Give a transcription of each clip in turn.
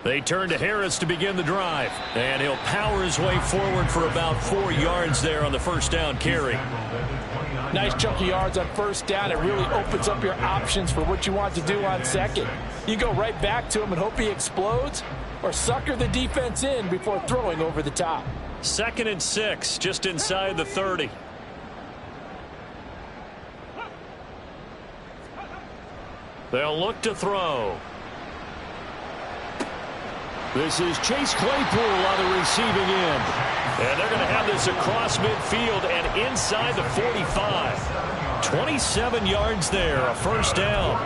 They turn to Harris to begin the drive. And he'll power his way forward for about 4 yards there on the first down carry. Nice chunk of yards on first down. It really opens up your options for what you want to do on second. You go right back to him and hope he explodes, or sucker the defense in before throwing over the top. 2nd and 6, just inside the 30. They'll look to throw. This is Chase Claypool on the receiving end. And they're going to have this across midfield and inside the 45. 27 yards there, a first down.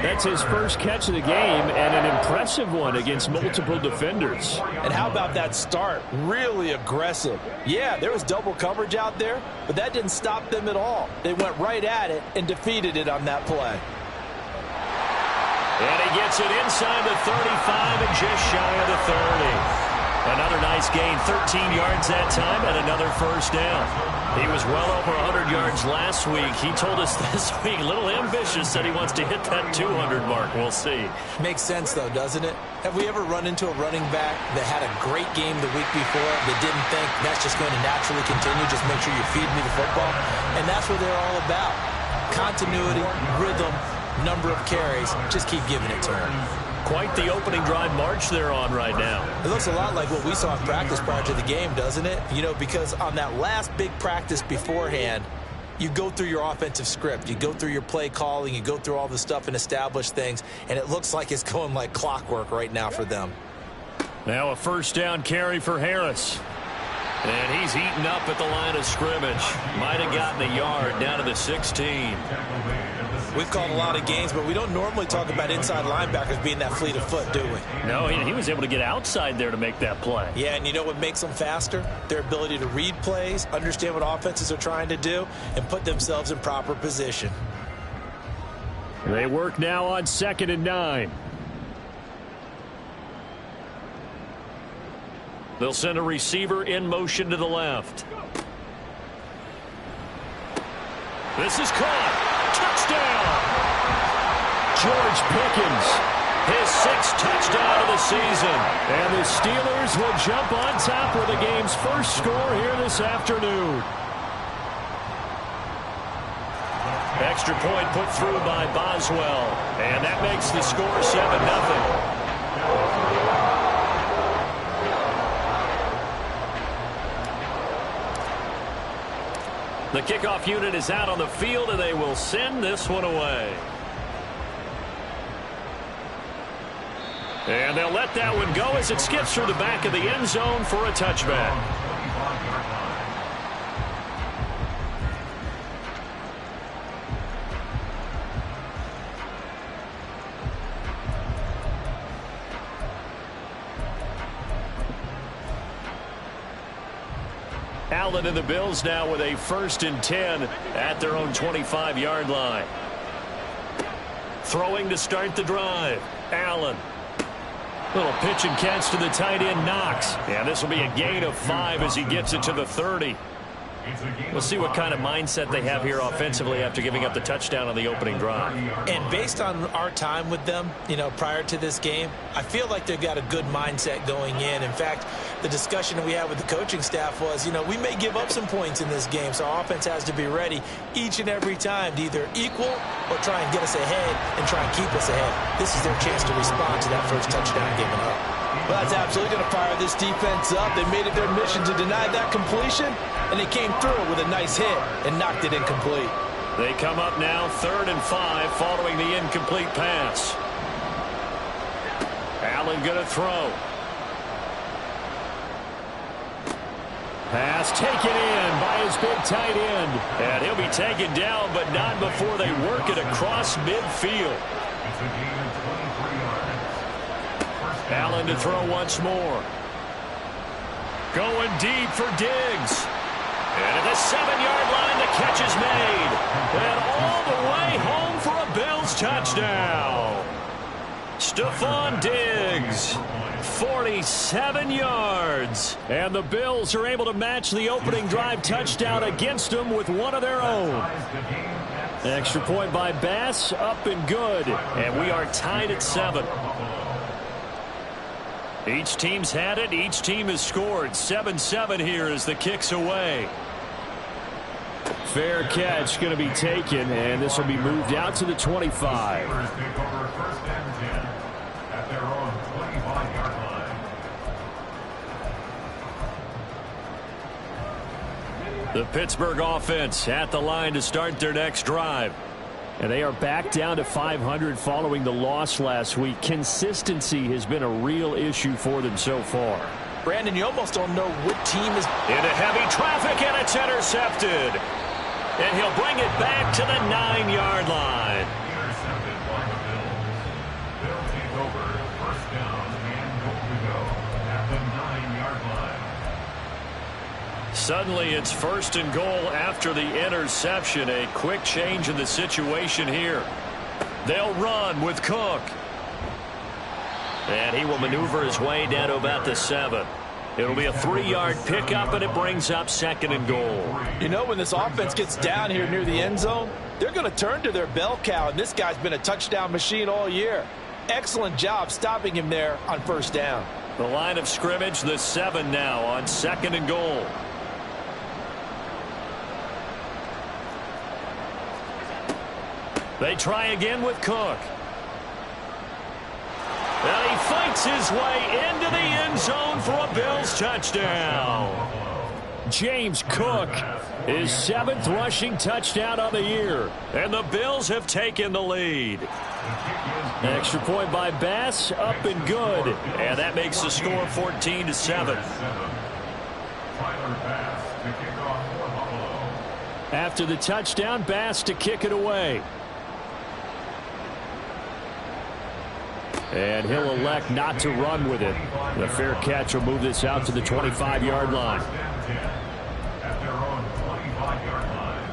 That's his first catch of the game, and an impressive one against multiple defenders. And how about that start? Really aggressive. Yeah, there was double coverage out there, but that didn't stop them at all. They went right at it and defeated it on that play. And he gets it inside the 35 and just shy of the 30. Another nice gain, 13 yards that time, and another first down. He was well over 100 yards last week. He told us this week, a little ambitious, said he wants to hit that 200 mark. We'll see. Makes sense, though, doesn't it? Have we ever run into a running back that had a great game the week before that didn't think that's just going to naturally continue, just make sure you feed me the football? And that's what they're all about. Continuity, rhythm, number of carries. Just keep giving it to him. Quite the opening drive march they're on right now. It looks a lot like what we saw in practice prior to the game, doesn't it? You know, because on that last big practice beforehand, you go through your offensive script. You go through your play calling. You go through all the stuff and establish things. And it looks like it's going like clockwork right now for them. Now a first down carry for Harris. And he's eaten up at the line of scrimmage. Might have gotten a yard down to the 16. We've called a lot of games, but we don't normally talk about inside linebackers being that fleet of foot, do we? No, he was able to get outside there to make that play. Yeah, and you know what makes them faster? Their ability to read plays, understand what offenses are trying to do, and put themselves in proper position. They work now on 2nd and 9. They'll send a receiver in motion to the left. This is caught. Touchdown! George Pickens, his 6th touchdown of the season. And the Steelers will jump on top with the game's first score here this afternoon. Extra point put through by Boswell. And that makes the score 7-0. The kickoff unit is out on the field, and they will send this one away. And they'll let that one go as it skips through the back of the end zone for a touchback. Allen and the Bills now with a 1st and 10 at their own 25-yard line. Throwing to start the drive. Allen. Little pitch and catch to the tight end, Knox. And this will be a gain of 5 as he gets it to the 30. We'll see what kind of mindset they have here offensively after giving up the touchdown on the opening drive. And based on our time with them, you know, prior to this game, I feel like they've got a good mindset going in. In fact, the discussion we had with the coaching staff was, you know, we may give up some points in this game, so our offense has to be ready each and every time to either equal or try and get us ahead and try and keep us ahead. This is their chance to respond to that first touchdown given up. Well, that's absolutely going to fire this defense up. They made it their mission to deny that completion, and they came through with a nice hit and knocked it incomplete. They come up now 3rd and 5 following the incomplete pass. Allen going to throw. Pass taken in by his big tight end. And he'll be taken down, but not before they work it across midfield. Allen to throw once more. Going deep for Diggs. And at the 7-yard line, the catch is made. And all the way home for a Bills touchdown. Stephon Diggs, 47 yards. And the Bills are able to match the opening drive touchdown against them with one of their own. Extra point by Bass, up and good. And we are tied at 7. Each team's had it. Each team has scored. 7-7 here as the kick's away. Fair catch going to be taken, and this will be moved out to the 25. The Pittsburgh offense at the line to start their next drive. And they are back down to 500 following the loss last week. Consistency has been a real issue for them so far. Brandon, you almost don't know what team is into heavy traffic, and it's intercepted. And he'll bring it back to the 9-yard line. Intercepted by the Bills. They'll take over first down and goal to go at the 9-yard line. Suddenly it's first and goal after the interception. A quick change in the situation here. They'll run with Cook. And he will maneuver his way down to about the 7. It'll be a 3-yard pickup, and it brings up second and goal. You know, when this offense gets down here near the end zone, they're going to turn to their bell cow, and this guy's been a touchdown machine all year. Excellent job stopping him there on first down. The line of scrimmage, the 7 now on second and goal. They try again with Cook. And he fights his way into the end zone for a Bills touchdown. James Cook, his 7th rushing touchdown of the year. And the Bills have taken the lead. Extra point by Bass, up and good. And that makes the score 14-7. After the touchdown, Bass to kick it away. And he'll elect not to run with it. The fair catch will move this out to the 25-yard line. At their own 25-yard line.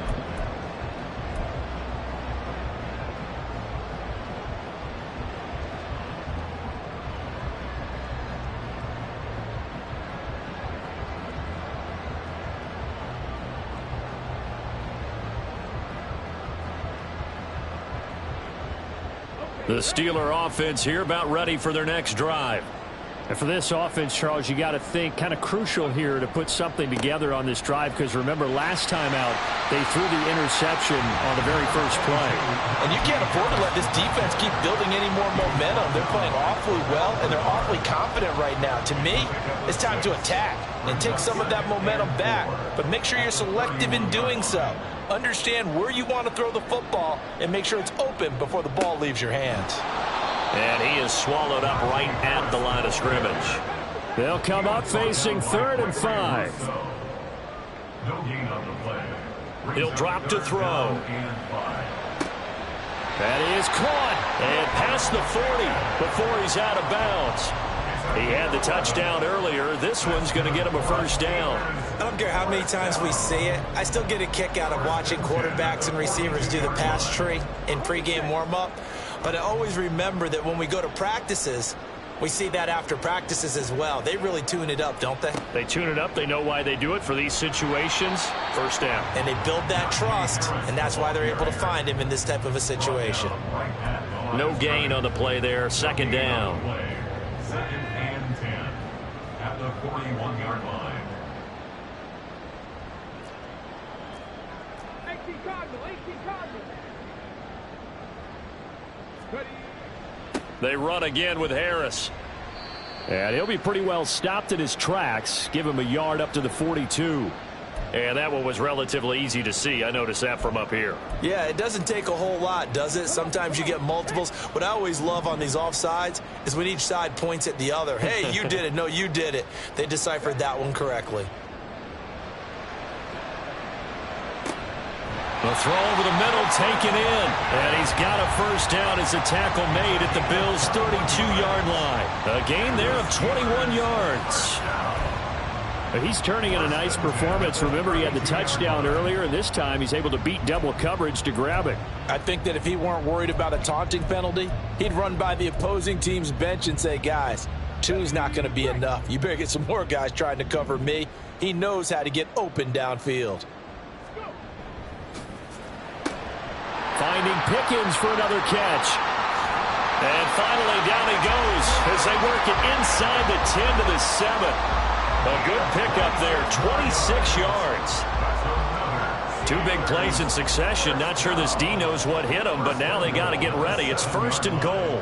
The Steeler offense here about ready for their next drive. And for this offense, Charles, you got to think kind of crucial here to put something together on this drive, because remember last time out they threw the interception on the very first play. And you can't afford to let this defense keep building any more momentum. They're playing awfully well, and they're awfully confident right now. To me, it's time to attack and take some of that momentum back, but make sure you're selective in doing so. Understand where you want to throw the football and make sure it's open before the ball leaves your hands. And he is swallowed up right at the line of scrimmage. They'll come up facing 3rd and 5. No gain on the play. He'll drop to throw. That is caught. And past the 40 before he's out of bounds. He had the touchdown earlier. This one's going to get him a first down. I don't care how many times we see it. I still get a kick out of watching quarterbacks and receivers do the pass tree in pregame warm-up. But I always remember that when we go to practices, we see that after practices as well. They really tune it up, don't they? They tune it up. They know why they do it for these situations. First down. And they build that trust, and that's why they're able to find him in this type of a situation. No gain on the play there. Second down. 2nd and 10 at the 41-yard line. They run again with Harris. And he'll be pretty well stopped in his tracks. Give him a yard up to the 42. And that one was relatively easy to see. I noticed that from up here. Yeah, it doesn't take a whole lot, does it? Sometimes you get multiples. What I always love on these offsides is when each side points at the other. Hey, you did it. No, you did it. They deciphered that one correctly. The throw over the middle taken in. And he's got a first down as a tackle made at the Bills' 32-yard line. A gain there of 21 yards. He's turning in a nice performance. Remember, he had the touchdown earlier, and this time he's able to beat double coverage to grab it. I think that if he weren't worried about a taunting penalty, he'd run by the opposing team's bench and say, guys, 2's not going to be enough. You better get some more guys trying to cover me. He knows how to get open downfield. Finding Pickens for another catch. And finally, down he goes as they work it inside the 10 to the 7. A good pickup there, 26 yards. 2 big plays in succession. Not sure this D knows what hit him, but now they got to get ready. It's 1st and goal.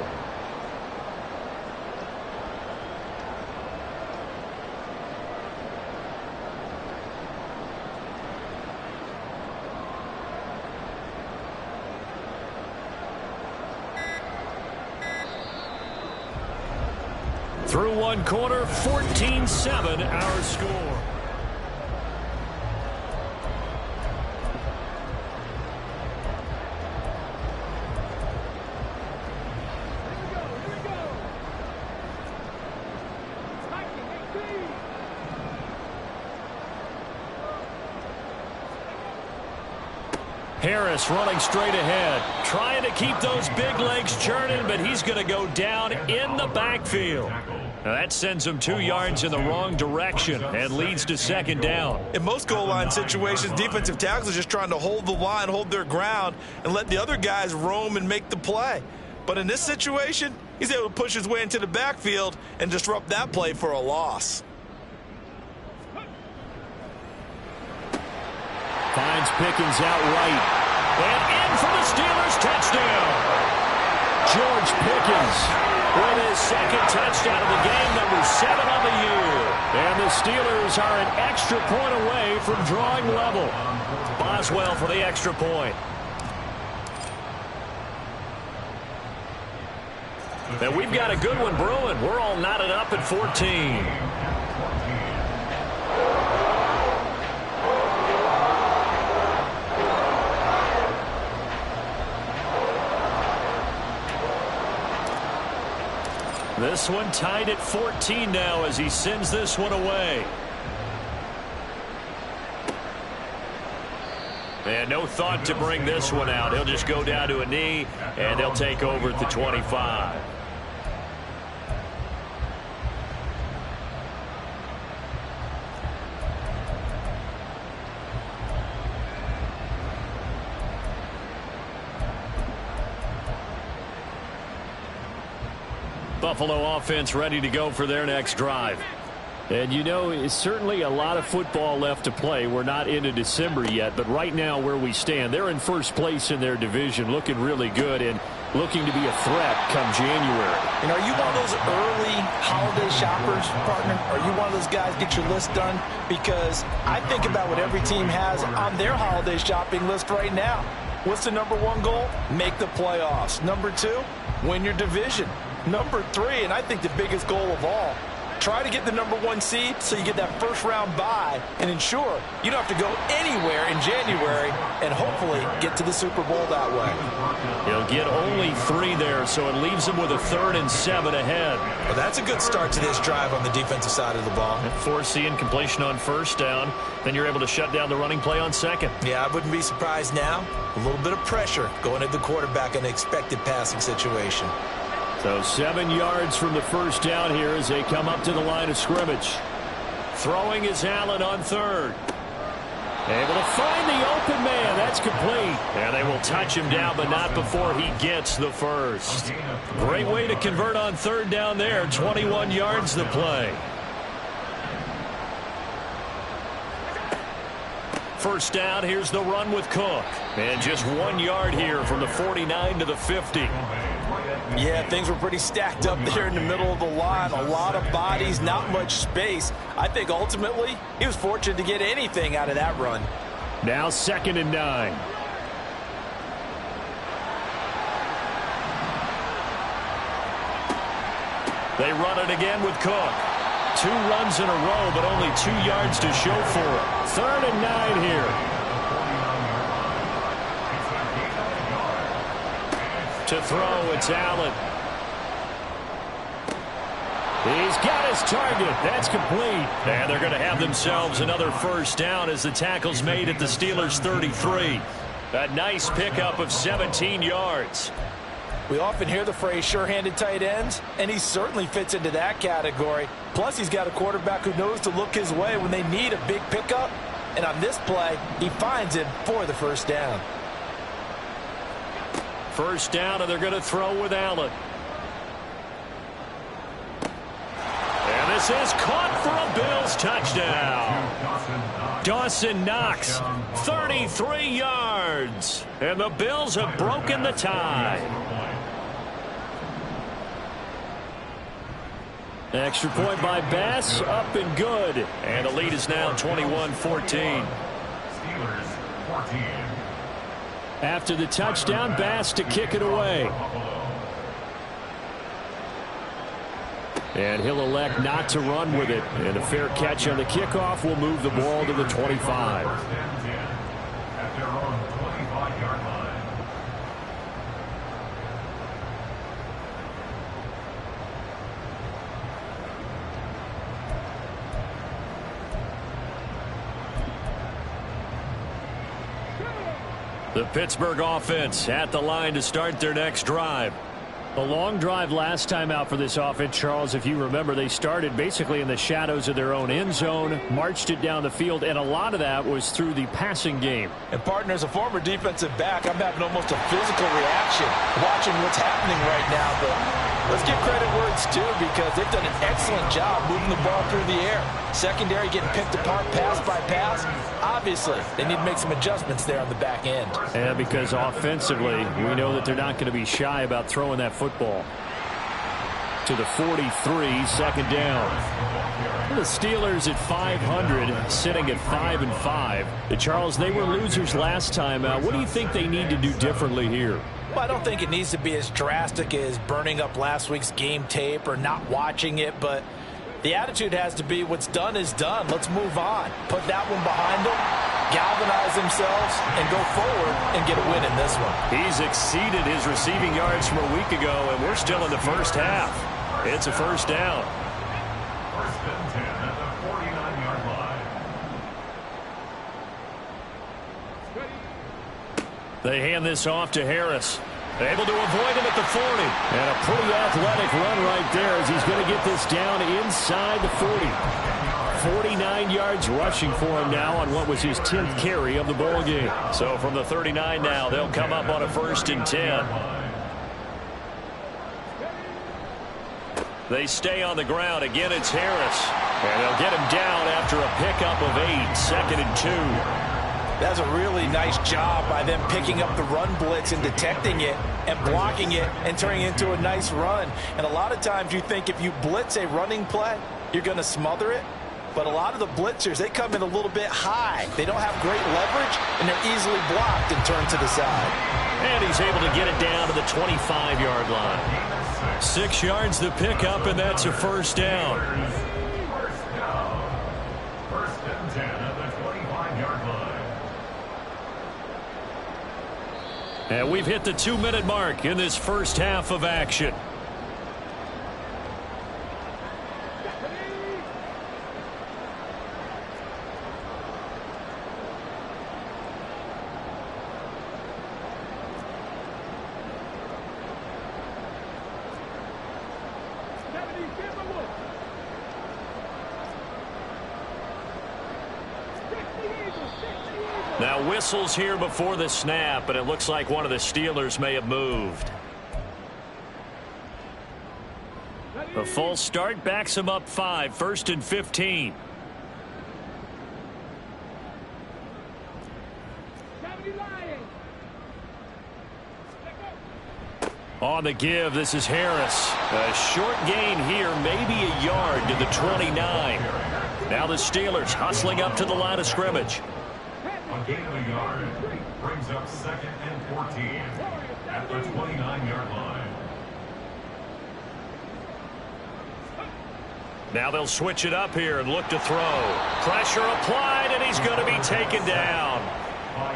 Through 1 quarter, 14-7 our score. Harris running straight ahead, trying to keep those big legs churning, but he's going to go down in the backfield. Now that sends him 2 yards in the wrong direction and leads to 2nd down. In most goal line situations, defensive tackles are just trying to hold the line, hold their ground, and let the other guys roam and make the play. But in this situation, he's able to push his way into the backfield and disrupt that play for a loss. Finds Pickens out right. And in for the Steelers, touchdown. George Pickens with his 2nd touchdown of the game, number 7 on the year. And the Steelers are an extra point away from drawing level. Boswell for the extra point. And we've got a good one brewing. We're all knotted up at 14. This one tied at 14 now as he sends this one away. And no thought to bring this one out. He'll just go down to a knee, and they'll take over at the 25. Buffalo offense ready to go for their next drive. And you know, it's certainly a lot of football left to play. We're not into December yet, but right now where we stand, they're in 1st place in their division, looking really good and looking to be a threat come January. And are you one of those early holiday shoppers, partner? Are you one of those guys get your list done? Because I think about what every team has on their holiday shopping list right now. What's the number 1 goal? Make the playoffs. Number 2, win your division. Number 3, and I think the biggest goal of all, try to get the number 1 seed so you get that 1st round bye and ensure you don't have to go anywhere in January and hopefully get to the Super Bowl that way. He'll get only 3 there, so it leaves him with a 3rd and 7 ahead. Well, that's a good start to this drive on the defensive side of the ball. Force the incompletion on 1st down, then you're able to shut down the running play on 2nd. Yeah, I wouldn't be surprised now. A little bit of pressure going at the quarterback in an expected passing situation. So 7 yards from the 1st down here as they come up to the line of scrimmage. Throwing is Allen on 3rd. Able to find the open man. That's complete. And they will touch him down, but not before he gets the 1st. Great way to convert on 3rd down there. 21 yards the play. 1st down, here's the run with Cook. And just 1 yard here from the 49 to the 50. Yeah, things were pretty stacked up there in the middle of the line. A lot of bodies, not much space. I think ultimately he was fortunate to get anything out of that run. Now 2nd and 9. They run it again with Cook. 2 runs in a row, but only 2 yards to show for it. 3rd and 9 here. To throw, it's Allen. He's got his target. That's complete. And they're going to have themselves another 1st down as the tackle's made at the Steelers' 33. A nice pickup of 17 yards. We often hear the phrase sure-handed tight ends, and he certainly fits into that category. Plus, he's got a quarterback who knows to look his way when they need a big pickup. And on this play, he finds him for the 1st down. First down, and they're going to throw with Allen. And this is caught for a Bills touchdown. Dawson Knox, 33 yards. And the Bills have broken the tie. Extra point by Bass, up and good. And the lead is now 21-14. Steelers 14. After the touchdown, Bass to kick it away. And he'll elect not to run with it. And a fair catch on the kickoff will move the ball to the 25. First and 10 at their own 25-yard line. The Pittsburgh offense at the line to start their next drive. A long drive last time out for this offense, Charles. If you remember, they started basically in the shadows of their own end zone, marched it down the field, and a lot of that was through the passing game. And partner, as a former defensive back, I'm having almost a physical reaction watching what's happening right now. But let's give credit where it's due, because they've done an excellent job moving the ball through the air. Secondary getting picked apart pass by pass. Obviously, they need to make some adjustments there on the back end. And because offensively, we know that they're not going to be shy about throwing that football. To the 43, second down. The Steelers at 500, sitting at 5-5. The Charles, they were losers last time out. What do you think they need to do differently here? Well, I don't think it needs to be as drastic as burning up last week's game tape or not watching it, but the attitude has to be what's done is done. Let's move on. Put that one behind them, galvanize themselves, and go forward and get a win in this one. He's exceeded his receiving yards from a week ago, and we're still in the first half. It's a first down. First and 10 at the 49-yard line. They hand this off to Harris. Able to avoid him at the 40. And a pretty athletic run right there as he's going to get this down inside the 40. 49 yards rushing for him now on what was his 10th carry of the ball game. So from the 39 now, they'll come up on a first and 10. They stay on the ground. Again, it's Harris. And they'll get him down after a pickup of 8. Second and 2. That's a really nice job by them picking up the run blitz and detecting it and blocking it and turning it into a nice run. And a lot of times you think if you blitz a running play, you're going to smother it. But a lot of the blitzers, they come in a little bit high. They don't have great leverage, and they're easily blocked and turned to the side. And he's able to get it down to the 25-yard line. 6 yards the pickup, and that's a first down. First down. First and 10 at the 25-yard line. And we've hit the 2-minute mark in this first half of action. Now whistles here before the snap, and it looks like one of the Steelers may have moved. A false start backs him up 5, first and 15. On the give, this is Harris. A short gain here, maybe a yard to the 29. Now the Steelers hustling up to the line of scrimmage. A gain of a yard brings up second and 14 at the 29-yard line. Now they'll switch it up here and look to throw. Pressure applied, and he's going to be taken down.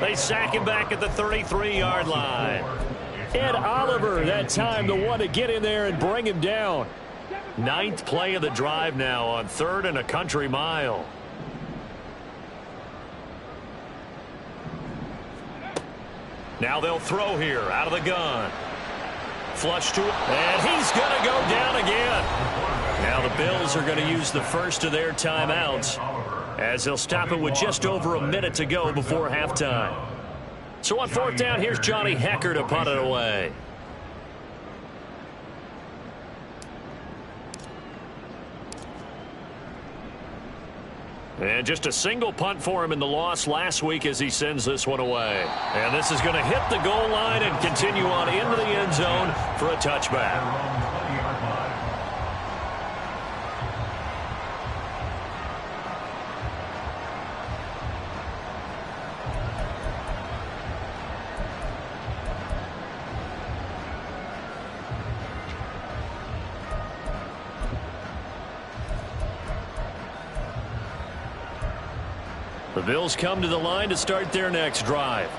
They sack him back at the 33-yard line. Ed Oliver, that time, the one to get in there and bring him down. 9th play of the drive now on 3rd and a country mile. Now they'll throw here out of the gun. Flush to it, and he's going to go down again. Now the Bills are going to use the first of their timeouts as they'll stop it with just over a minute to go before halftime. So on fourth down, here's Johnny Hekker to punt it away. And just a single punt for him in the loss last week as he sends this one away. And this is going to hit the goal line and continue on into the end zone for a touchback. The Bills come to the line to start their next drive.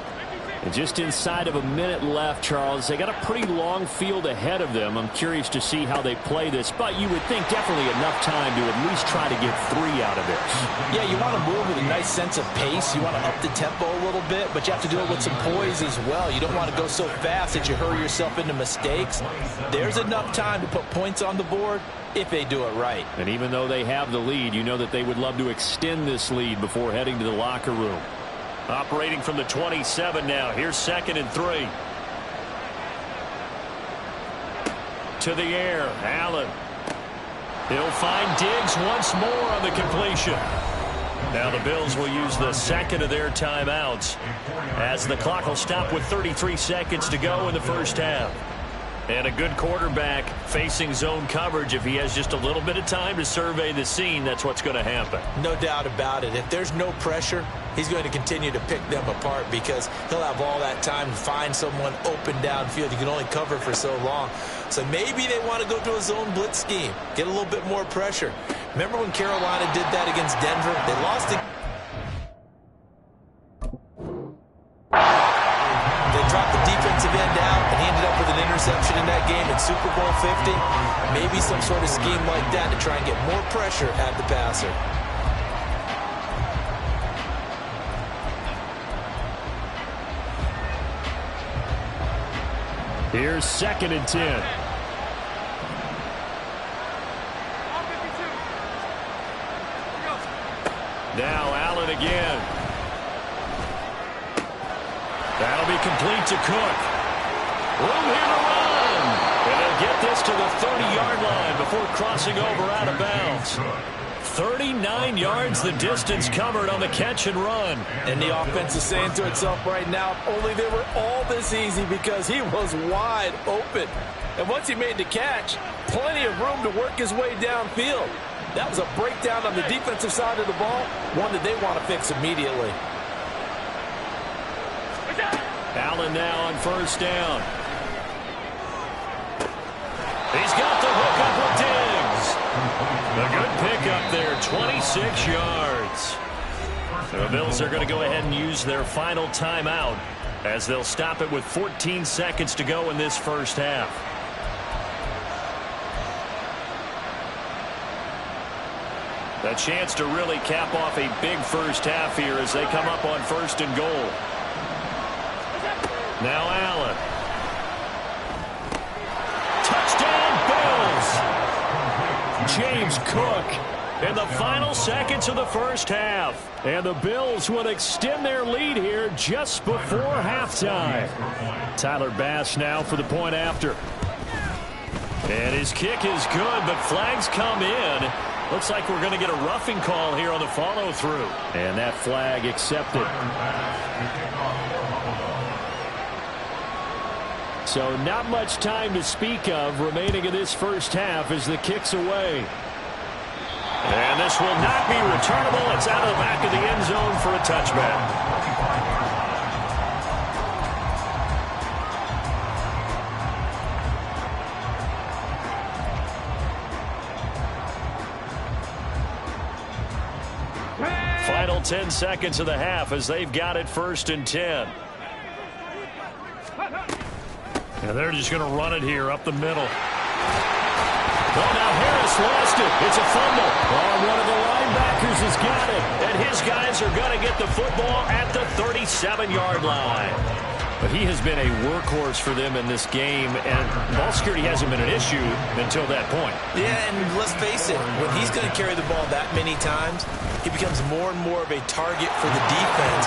And just inside of a minute left, Charles. They got a pretty long field ahead of them. I'm curious to see how they play this, but you would think definitely enough time to at least try to get 3 out of this. Yeah, you want to move with a nice sense of pace. You want to up the tempo a little bit, but you have to do it with some poise as well. You don't want to go so fast that you hurry yourself into mistakes. There's enough time to put points on the board if they do it right. And even though they have the lead, you know that they would love to extend this lead before heading to the locker room. Operating from the 27 now. Here's 2nd and 3. To the air. Allen. He'll find Diggs once more on the completion. Now the Bills will use the second of their timeouts as the clock will stop with 33 seconds to go in the first half. And a good quarterback facing zone coverage, if he has just a little bit of time to survey the scene, that's what's going to happen. No doubt about it. If there's no pressure, he's going to continue to pick them apart because he'll have all that time to find someone open downfield. You can only cover for so long. So maybe they want to go to a zone blitz scheme, get a little bit more pressure. Remember when Carolina did that against Denver? They lost it. They dropped the defensive end out, and he ended up with an interception in that game in Super Bowl 50. Maybe some sort of scheme like that to try and get more pressure at the passer. Here's 2nd and 10. Now Allen again. That'll be complete to Cook. Room here to run. And they'll get this to the 30-yard line before crossing over out of bounds. 39 yards the distance covered on the catch and run. And the offense is saying to itself right now, only they were all this easy because he was wide open. And once he made the catch, plenty of room to work his way downfield. That was a breakdown on the defensive side of the ball, one that they want to fix immediately. Allen now on first down. He's got the hook up with Diggs. A good pickup there, 26 yards. The Bills are going to go ahead and use their final timeout as they'll stop it with 14 seconds to go in this first half. A chance to really cap off a big first half here as they come up on 1st and goal. Now Allen. Touchdown Bills! James Cook in the final seconds of the first half. And the Bills would extend their lead here just before halftime. Tyler Bass now for the point after. And his kick is good, but flags come in. Looks like we're going to get a roughing call here on the follow-through. And that flag accepted. So not much time to speak of remaining in this first half as the kick's away. And this will not be returnable. It's out of the back of the end zone for a touchback. Final 10 seconds of the half as they've got it 1st and 10. And they're just going to run it here up the middle. Well, now Harris lost it. It's a fumble. Oh, one of the linebackers has got it. And his guys are going to get the football at the 37-yard line. But he has been a workhorse for them in this game, and ball security hasn't been an issue until that point. Yeah, and let's face it, when he's going to carry the ball that many times, he becomes more and more of a target for the defense,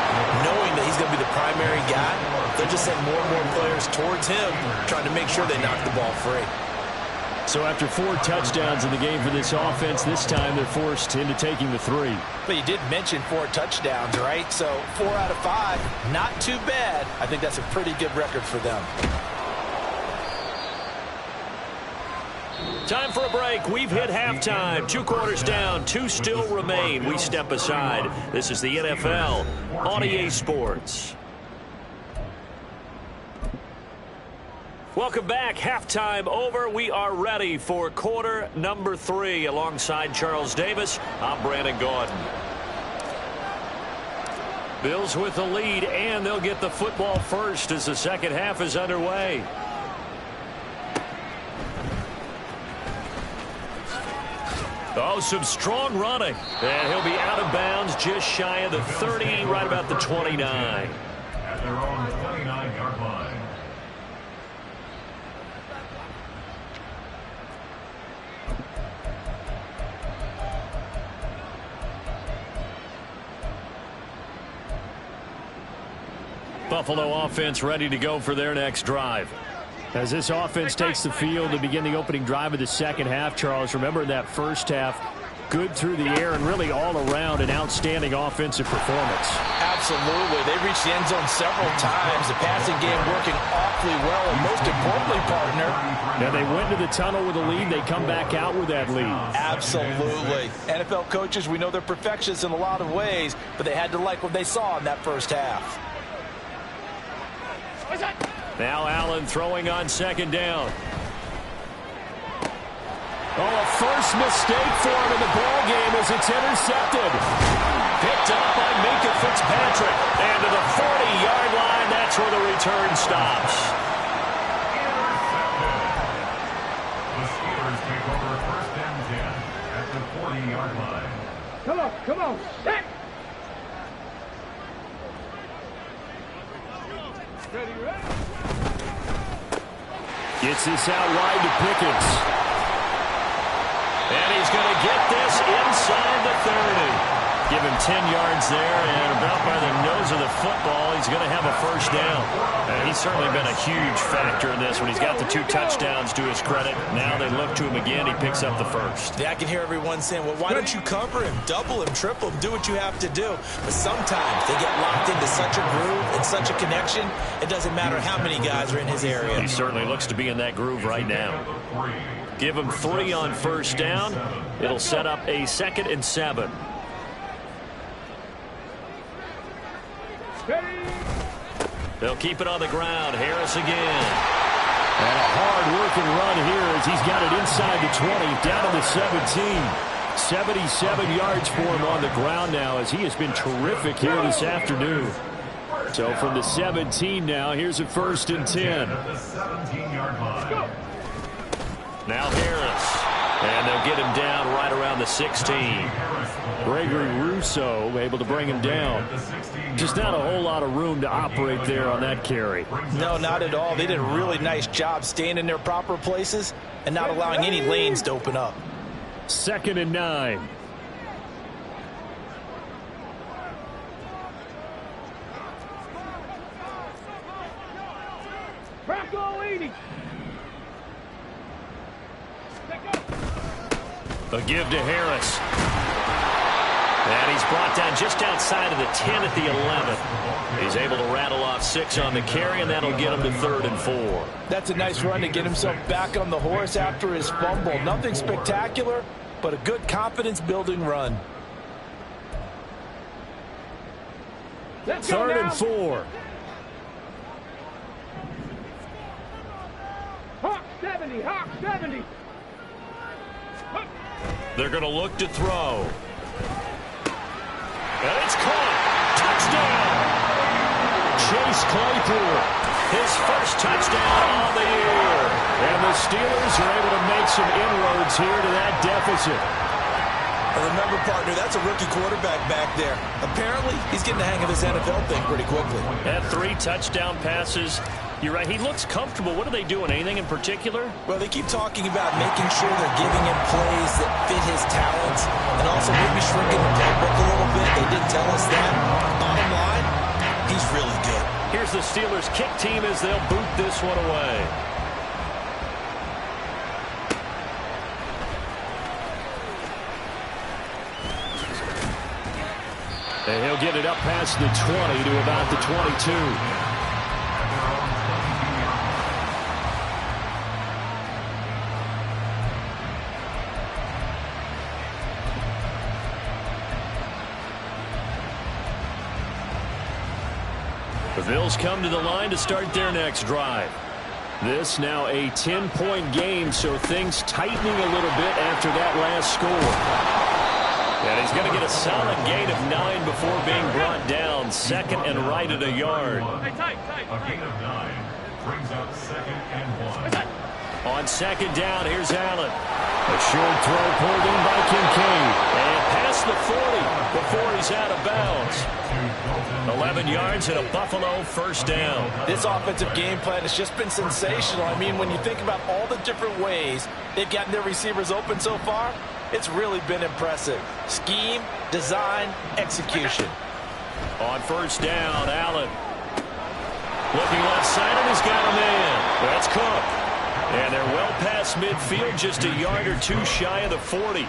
knowing that he's going to be the primary guy. just send more and more players towards him, trying to make sure they knock the ball free. So after 4 touchdowns in the game for this offense, this time they're forced into taking the 3. But you did mention 4 touchdowns, right? So 4 out of 5, not too bad. I think that's a pretty good record for them. Time for a break. We've hit halftime. 2 quarters down, 2 still remain. We step aside. This is the NFL on EA Sports. Welcome back. Halftime over. We are ready for quarter number 3. Alongside Charles Davis, I'm Brandon Gaudin. Bills with the lead, and they'll get the football first as the second half is underway. Oh, some strong running. And he'll be out of bounds just shy of the 30, right about the 29. At their own 29-yard line. Buffalo offense ready to go for their next drive. As this offense takes the field to begin the opening drive of the second half, Charles, remember that first half, good through the air and really all around an outstanding offensive performance. Absolutely. They reached the end zone several times. The passing game working awfully well, and most importantly, partner. Now they went to the tunnel with a lead. They come back out with that lead. Absolutely. NFL coaches, we know they're perfectionists in a lot of ways, but they had to like what they saw in that first half. Now Allen throwing on second down. Oh, a first mistake for him in the ball game as it's intercepted. Picked up by Minkah Fitzpatrick. And to the 40-yard line, that's where the return stops. The Steelers take over first and 10 at the 40-yard line. Come on, set! Ready? Gets this out wide to Pickens. And he's going to get this inside the 30. Give him 10 yards there, and about by the nose of the football, he's going to have a first down. And he's certainly been a huge factor in this when he's got the 2 touchdowns to his credit. Now they look to him again. He picks up the first. Yeah, I can hear everyone saying, well, why don't you cover him, double him, triple him, do what you have to do. But sometimes they get locked into such a groove and such a connection, it doesn't matter how many guys are in his area. He certainly looks to be in that groove right now. Give him 3 on first down. It'll set up a 2nd and 7. They'll keep it on the ground. Harris again. And a hard-working run here as he's got it inside the 20, down to the 17. 77 yards for him on the ground now as he has been terrific here this afternoon. So from the 17 now, here's a 1st and 10. Now Harris. And they'll get him down right around the 16. Gregory Rousseau able to bring him down. Just not a whole lot of room to operate there on that carry. No, not at all. They did a really nice job staying in their proper places and not allowing any lanes to open up. 2nd and 9. A give to Harris. And he's brought down just outside of the 10 at the 11. He's able to rattle off 6 on the carry, and that'll get him to 3rd and 4. That's a nice run to get himself back on the horse after his fumble. Nothing spectacular, but a good confidence-building run. 3rd and 4. Hawk 70, Hawk 70. They're going to look to throw. And it's caught. Touchdown. Chase Claypool. His first touchdown on the year. And the Steelers are able to make some inroads here to that deficit. Remember, partner, that's a rookie quarterback back there. Apparently, he's getting the hang of this NFL thing pretty quickly. Had 3 touchdown passes. You're right. He looks comfortable. What are they doing? Anything in particular? Well, they keep talking about making sure they're giving him plays that fit his talents and also maybe shrinking the playbook a little bit. They didn't tell us that. Bottom line, he's really good. Here's the Steelers kick team as they'll boot this one away. And he'll get it up past the 20 to about the 22. The Bills come to the line to start their next drive. This now a 10-point game, so things tightening a little bit after that last score. And he's going to get a solid gain of 9 before being brought down. Second and right at a yard. A gain of 9 brings up 2nd and 1. On second down, here's Allen. A short throw pulled in by Kincaid. And past the 40 before he's out of bounds. 11 yards and a Buffalo first down. This offensive game plan has just been sensational. I mean, when you think about all the different ways they've gotten their receivers open so far, it's really been impressive. Scheme, design, execution. On first down, Allen. Looking left side, and he's got a man. That's Cook. And they're well past midfield, just a yard or two shy of the 40.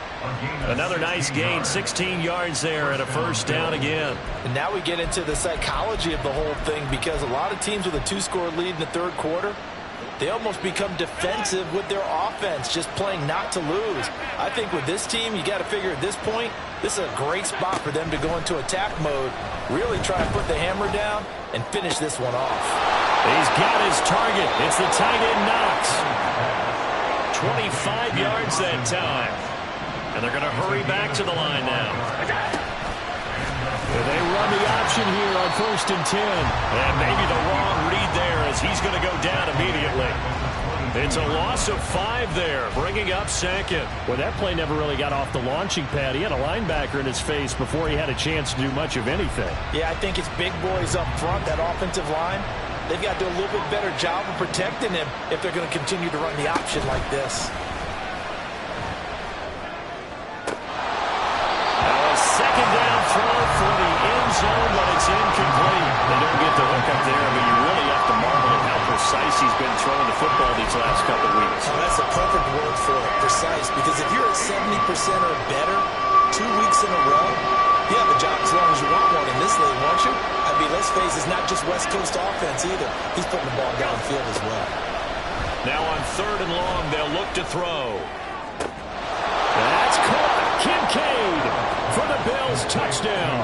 Another nice gain, 16 yards there, and a first down again. And now we get into the psychology of the whole thing, because a lot of teams with a 2-score lead in the third quarter, they almost become defensive with their offense, just playing not to lose. I think with this team, you got to figure at this point, this is a great spot for them to go into attack mode, really try to put the hammer down and finish this one off. He's got his target. It's the tight end Knox. 25 yards that time. And they're going to hurry back to the line now. They run the option here on 1st and 10. And maybe the wrong read there, as he's going to go down immediately. It's a loss of 5 there, bringing up 2nd. Well, that play never really got off the launching pad. He had a linebacker in his face before he had a chance to do much of anything. Yeah, I think it's big boys up front, that offensive line. They've got to do a little bit better job of protecting him if they're going to continue to run the option like this. Second down throw for the end zone, but it's incomplete. They don't get the hook up there, but you really have to marvel at how precise he's been throwing the football these last couple of weeks. Oh, that's a perfect word for it, precise, because if you're at 70% or better 2 weeks in a row, you have a job as long as you want one in this league, won't you? I mean, let's face it, it's not just West Coast offense either. He's putting the ball downfield as well. Now on 3rd and long, they'll look to throw. That's caught. Kincaid for the Bills, touchdown.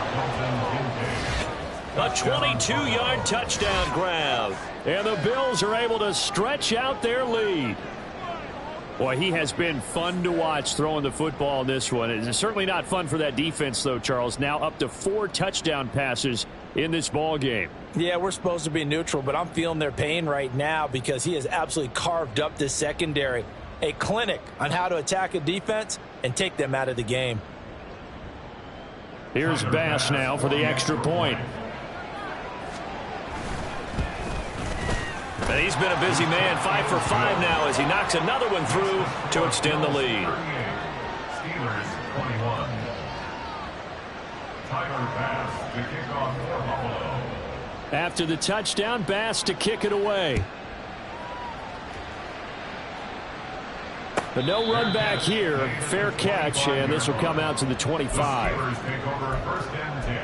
A 22-yard touchdown grab. And the Bills are able to stretch out their lead. Boy, he has been fun to watch throwing the football in this one. It's certainly not fun for that defense, though, Charles. Now up to 4 touchdown passes in this ball game. Yeah, we're supposed to be neutral, but I'm feeling their pain right now because he has absolutely carved up this secondary. A clinic on how to attack a defense and take them out of the game. Here's Bass now for the extra point. And he's been a busy man, 5 for 5 now as he knocks another one through to extend the lead. Steelers 21. Tyler Bass to kick off for Buffalo. After the touchdown, Bass to kick it away. But no run back here. Fair catch, and this will come out to the 25. The Steelers take over 1st and 10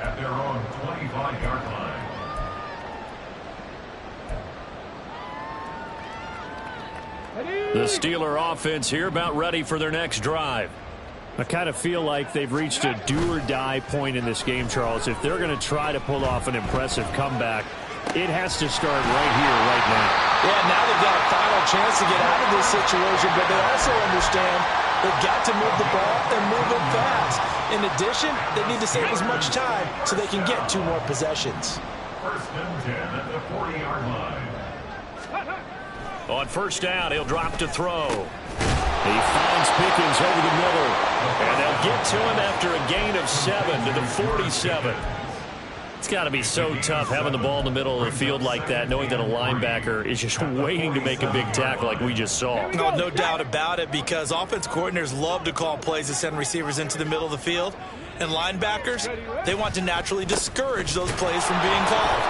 at their own 25-yard line. The Steeler offense here about ready for their next drive. I kind of feel like they've reached a do-or-die point in this game, Charles. If they're going to try to pull off an impressive comeback, it has to start right here, right now. Yeah, now they've got a final chance to get out of this situation, but they also understand they've got to move the ball and move it fast. In addition, they need to save as much time so they can get 2 more possessions. 1st and 10 at the 40-yard line. On 1st down, he'll drop to throw. He finds Pickens over the middle. And they'll get to him after a gain of 7 to the 47. It's got to be so tough having the ball in the middle of the field like that, knowing that a linebacker is just waiting to make a big tackle like we just saw. No doubt about it, because offense coordinators love to call plays to send receivers into the middle of the field. And linebackers, they want to naturally discourage those plays from being called.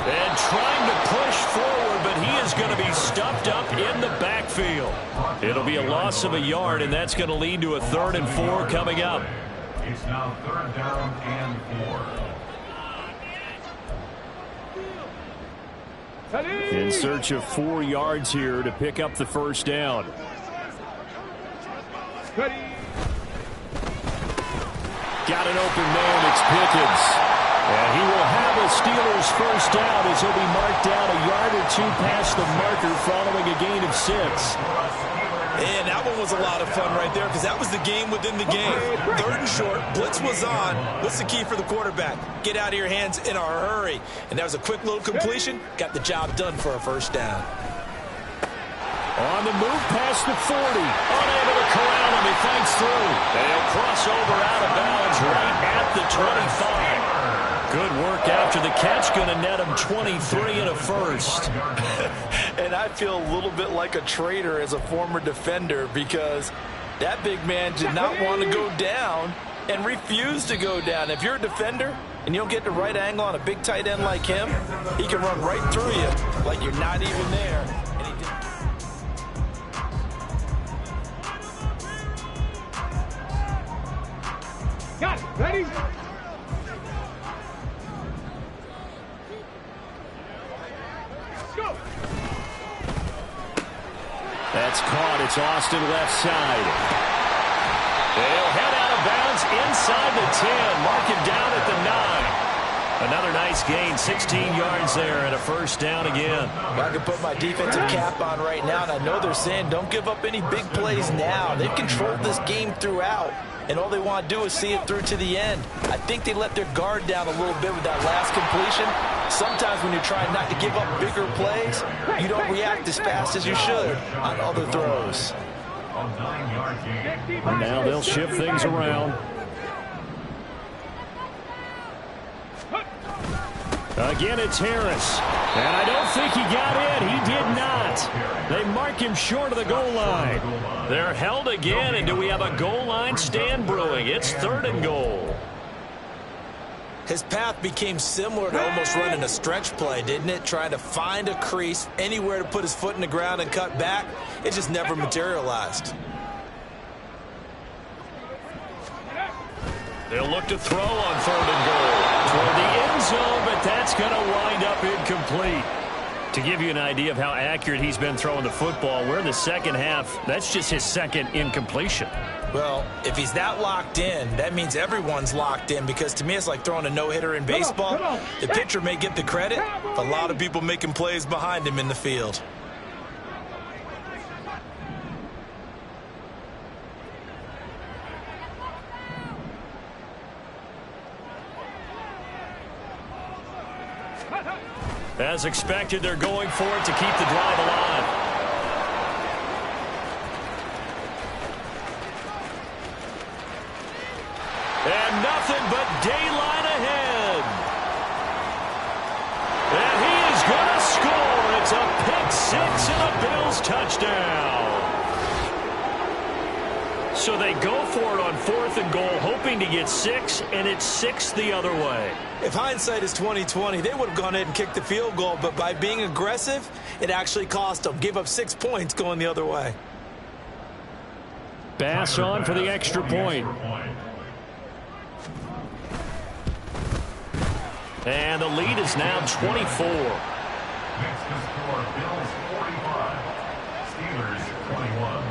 And trying to push forward, but he is going to be stuffed up in the backfield. It'll be a loss of a yard, and that's going to lead to a 3rd and 4 coming up. It's now 3rd down and 4. In search of 4 yards here to pick up the first down. Got an open man. It's Pickens. And he will have a Steelers first down as he'll be marked down a yard or 2 past the marker following a gain of 6. And that one was a lot of fun right there because that was the game within the game. 3rd and short. Blitz was on. What's the key for the quarterback? Get out of your hands in a hurry. And that was a quick little completion. Got the job done for a first down. On the move past the 40. Unable to corral him. He fights through. They'll cross over out of bounds right at the 25. Good work after the catch. Going to net him 23 and a first. And I feel a little bit like a traitor as a former defender because that big man did not want to go down and refused to go down. If you're a defender and you don't get the right angle on a big tight end like him, he can run right through you like you're not even there. And he did. Got it. Ready? Go. That's caught. It's Austin left side. They'll head out of bounds inside the 10. Mark him down at the 9. Another nice gain. 16 yards there and a first down again. I can put my defensive cap on right now, and I know they're saying don't give up any big plays now. They've controlled this game throughout, and all they want to do is see it through to the end. I think they let their guard down a little bit with that last completion. Sometimes when you're trying not to give up bigger plays, you don't react as fast as you should on other throws. And now they'll shift things around. Again, it's Harris. And I don't think he got in. He did not. They mark him short of the goal line. They're held again, and do we have a goal line stand brewing? It's 3rd and goal. His path became similar to almost running a stretch play, didn't it? Trying to find a crease, anywhere to put his foot in the ground and cut back. It just never materialized. They'll look to throw on 3rd and goal toward the end zone, but that's going to wind up incomplete. To give you an idea of how accurate he's been throwing the football, we're in the second half. That's just his 2nd incompletion. Well, if he's that locked in, that means everyone's locked in because to me it's like throwing a no-hitter in baseball. Come on. The pitcher may get the credit, a lot of people making plays behind him in the field. As expected, they're going for it to keep the drive alive. And nothing but daylight ahead. And he is going to score. It's a pick 6 and a Bills touchdown. So they go for it on 4th and goal, hoping to get 6, and it's 6 the other way. If hindsight is 20/20, they would have gone ahead and kicked the field goal, but by being aggressive, it actually cost them. Gave up 6 points going the other way. Bass on for the extra point. And the lead is now 24. Next to score, Bills 45, Steelers 21.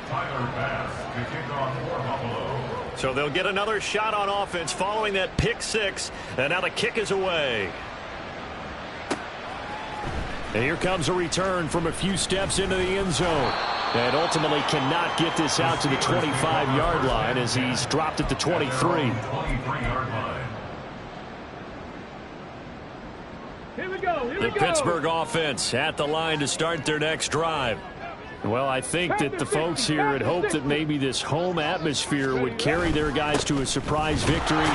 Tyler Bass to kick off for Buffalo. So they'll get another shot on offense following that pick 6, and now the kick is away. And here comes a return from a few steps into the end zone. And ultimately cannot get this out to the 25-yard line as he's dropped at the 23. 23-yard line. Here we go. Here The we go. Pittsburgh offense at the line to start their next drive. Well, I think that the folks here had hoped that maybe this home atmosphere would carry their guys to a surprise victory,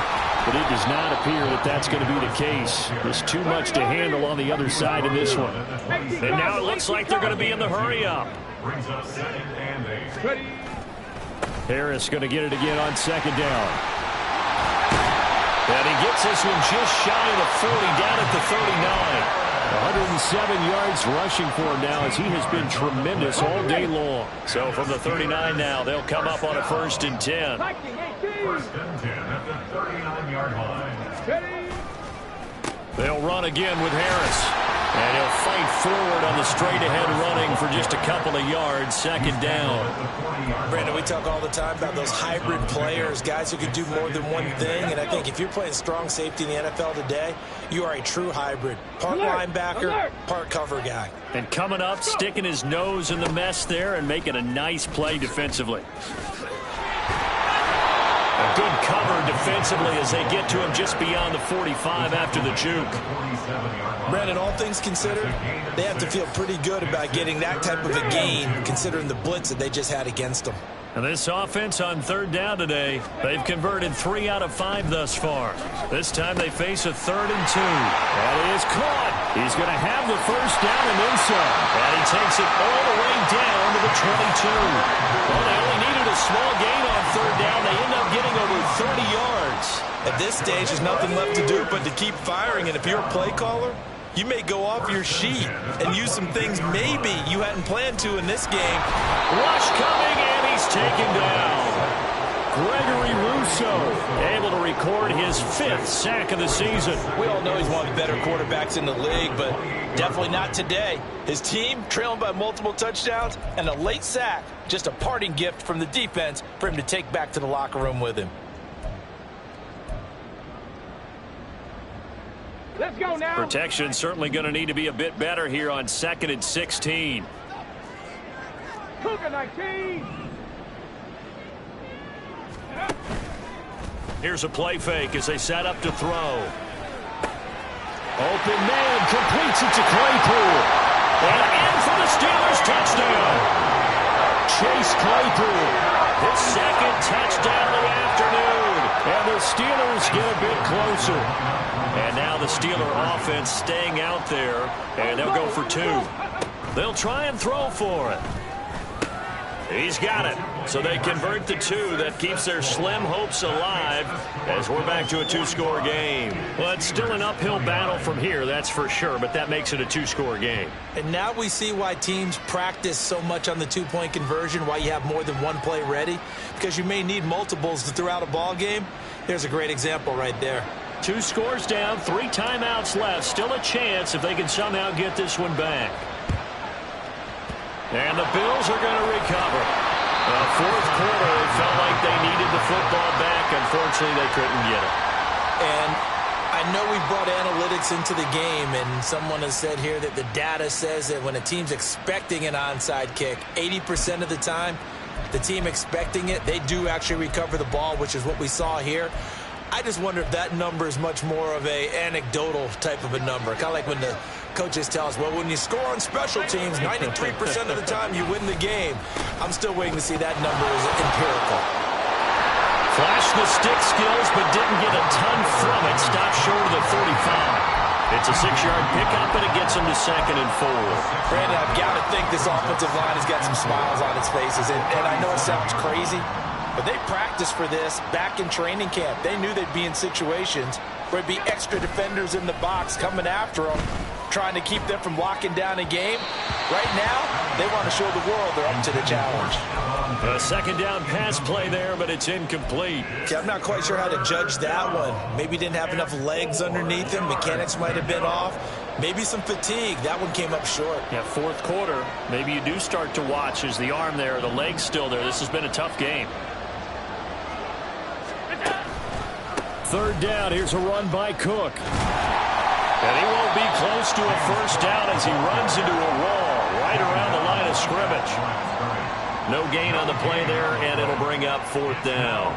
but it does not appear that that's going to be the case. There's too much to handle on the other side of this one. And now it looks like they're going to be in the hurry-up. Brings up 2nd and 8. Ready. Harris going to get it again on 2nd down. And he gets this one just shy of the 40, down at the 39. 107 yards rushing for him now, as he has been tremendous all day long. So from the 39 now, they'll come up on a 1st and 10. 1st and 10 at the 39-yard line. They'll run again with Harris. And he'll fight forward on the straight-ahead running for just a couple of yards. 2nd down. Brandon, we talk all the time about those hybrid players, guys who can do more than one thing. And I think if you're playing strong safety in the NFL today, you are a true hybrid. Part linebacker, part cover guy. And coming up, sticking his nose in the mess there and making a nice play defensively. A good cover defensively as they get to him just beyond the 45 after the juke. Brandon, all things considered, they have to feel pretty good about getting that type of a gain, considering the blitz that they just had against them. And this offense on 3rd down today, they've converted 3 out of 5 thus far. This time they face a 3rd and 2. That is caught. He's going to have the 1st down and then some. And he takes it all the way down to the 22. Well, they only needed a small gain on 3rd down. They end up getting over 30 yards. At this stage, there's nothing left to do but to keep firing. And if you're a play caller, you may go off your sheet and use some things maybe you hadn't planned to in this game. Rush coming, and he's taken down. Gregory Rousseau able to record his 5th sack of the season. We all know he's one of the better quarterbacks in the league, but definitely not today. His team trailing by multiple touchdowns and a late sack. Just a parting gift from the defense for him to take back to the locker room with him. Let's go now. Protection certainly going to need to be a bit better here on 2nd and 16. Cougar 19. Here's a play fake as they set up to throw. Open man completes it to Claypool. And in for the Steelers touchdown. Chase Claypool, his 2nd touchdown of the afternoon. And the Steelers get a bit closer. And now the Steeler offense staying out there. And they'll go for 2. They'll try and throw for it. He's got it. So they convert the 2. That keeps their slim hopes alive as we're back to a 2-score game. Well, it's still an uphill battle from here, that's for sure, but that makes it a 2-score game. And now we see why teams practice so much on the 2-point conversion, why you have more than one play ready, because you may need multiples throughout a ball game. There's a great example right there. 2 scores down, 3 timeouts left. Still a chance if they can somehow get this one back. And the Bills are going to recover. 4th quarter, it felt like they needed the football back. Unfortunately, they couldn't get it. And I know we brought analytics into the game, and someone has said here that the data says that when a team's expecting an onside kick, 80% of the time, the team expecting it, they do actually recover the ball, which is what we saw here. I just wonder if that number is much more of a anecdotal type of a number. Kind of like when the coaches tell us, well, when you score on special teams, 93% of the time you win the game. I'm still waiting to see that number as empirical. Flashed the stick skills, but didn't get a ton from it. Stopped short of the 35. It's a 6-yard pickup, and it gets them to 2nd and 4. Brandon, I've got to think this offensive line has got some smiles on its faces. And I know it sounds crazy, but they practiced for this back in training camp. They knew they'd be in situations where there'd be extra defenders in the box coming after them, trying to keep them from locking down a game. Right now, they want to show the world they're up to the challenge. A 2nd down pass play there, but it's incomplete. Okay, I'm not quite sure how to judge that one. Maybe didn't have enough legs underneath him. Mechanics might have been off. Maybe some fatigue. That one came up short. Yeah, 4th quarter. Maybe you do start to watch as the arm there, the leg's still there. This has been a tough game. 3rd down. Here's a run by Cook. And he won't be close to a 1st down as he runs into a wall right around the line of scrimmage. No gain on the play there, and it'll bring up 4th down.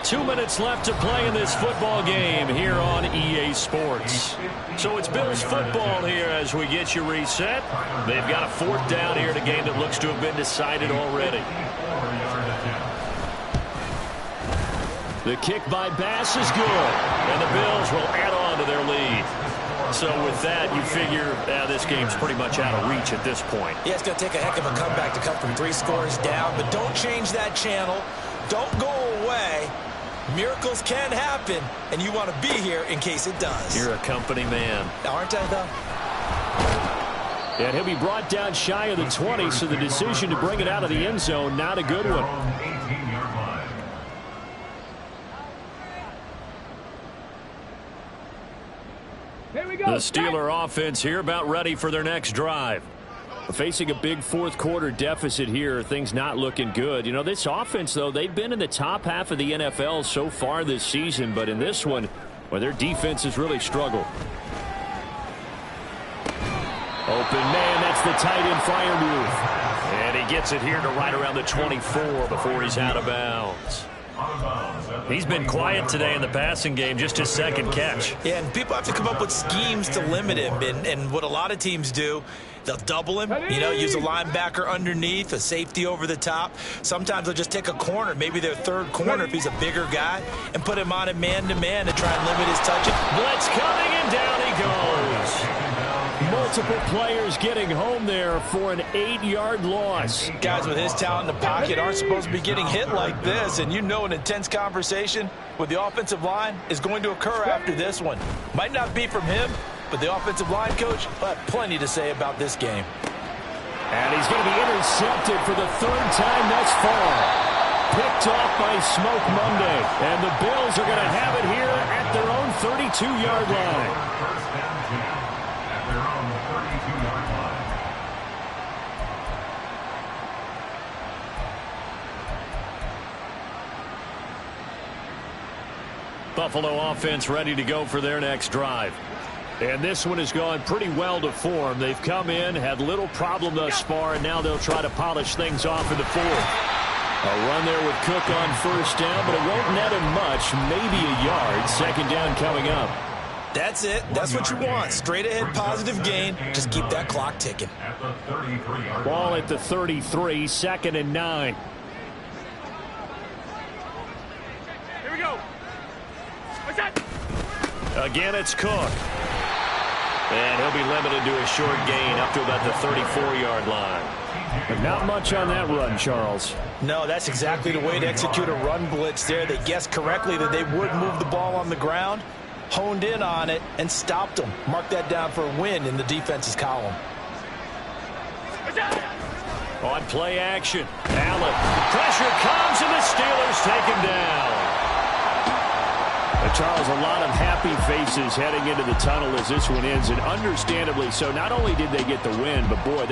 2 minutes left to play in this football game here on EA Sports. So it's Bills football here as we get you reset. They've got a 4th down here in a game that looks to have been decided already. The kick by Bass is good, and the Bills will add on to their lead. So with that, you figure this game's pretty much out of reach at this point. Yeah, it's going to take a heck of a comeback to come from 3 scores down, but don't change that channel. Don't go away. Miracles can happen, and you want to be here in case it does. You're a company man. Aren't I, though? And he'll be brought down shy of the 20, so the decision to bring it out of the end zone, not a good one. 18-yard line. Here we go. The Steeler offense here about ready for their next drive. Facing a big fourth quarter deficit here, things not looking good. You know, this offense, though, they've been in the top half of the NFL so far this season, but in this one, well, their defense has really struggled. Open man, that's the tight end flyer move. And he gets it here to right around the 24 before he's out of bounds. He's been quiet today in the passing game, just his second catch. Yeah, and people have to come up with schemes to limit him. And what a lot of teams do, they'll double him, you know, use a linebacker underneath, a safety over the top. Sometimes they'll just take a corner, maybe their third corner if he's a bigger guy, and put him on a man-to-man to try and limit his touches. Blitz coming, and down he goes. Multiple players getting home there for an 8-yard loss. Guys with his talent in the pocket aren't supposed to be getting hit like this, and you know an intense conversation with the offensive line is going to occur after this one. Might not be from him, but the offensive line coach will have plenty to say about this game. And he's going to be intercepted for the third time thus far. Picked off by Smoke Monday. And the Bills are going to have it here at their own 32-yard line. First down 10 at their own 32-yard line. Buffalo offense ready to go for their next drive. And this one has gone pretty well to form. They've come in, had little problem thus far, and now they'll try to polish things off in the fourth. A run there with Cook on first down, but it won't net him much, maybe a yard. Second down coming up. That's it. That's what you want. Straight ahead, positive gain. Just keep that clock ticking. At the 33-yard Ball line. at the 33, 2nd and 9. Here we go. What's that? Again, it's Cook. And he'll be limited to a short gain up to about the 34-yard line. But not much on that run, Charles. No, that's exactly the way to execute a run blitz there. They guessed correctly that they would move the ball on the ground, honed in on it, and stopped them. Mark that down for a win in the defense's column. On play action, Allen. Pressure comes, and the Steelers take him down. Charles, a lot of happy faces heading into the tunnel as this one ends, and understandably so. Not only did they get the win, but boy,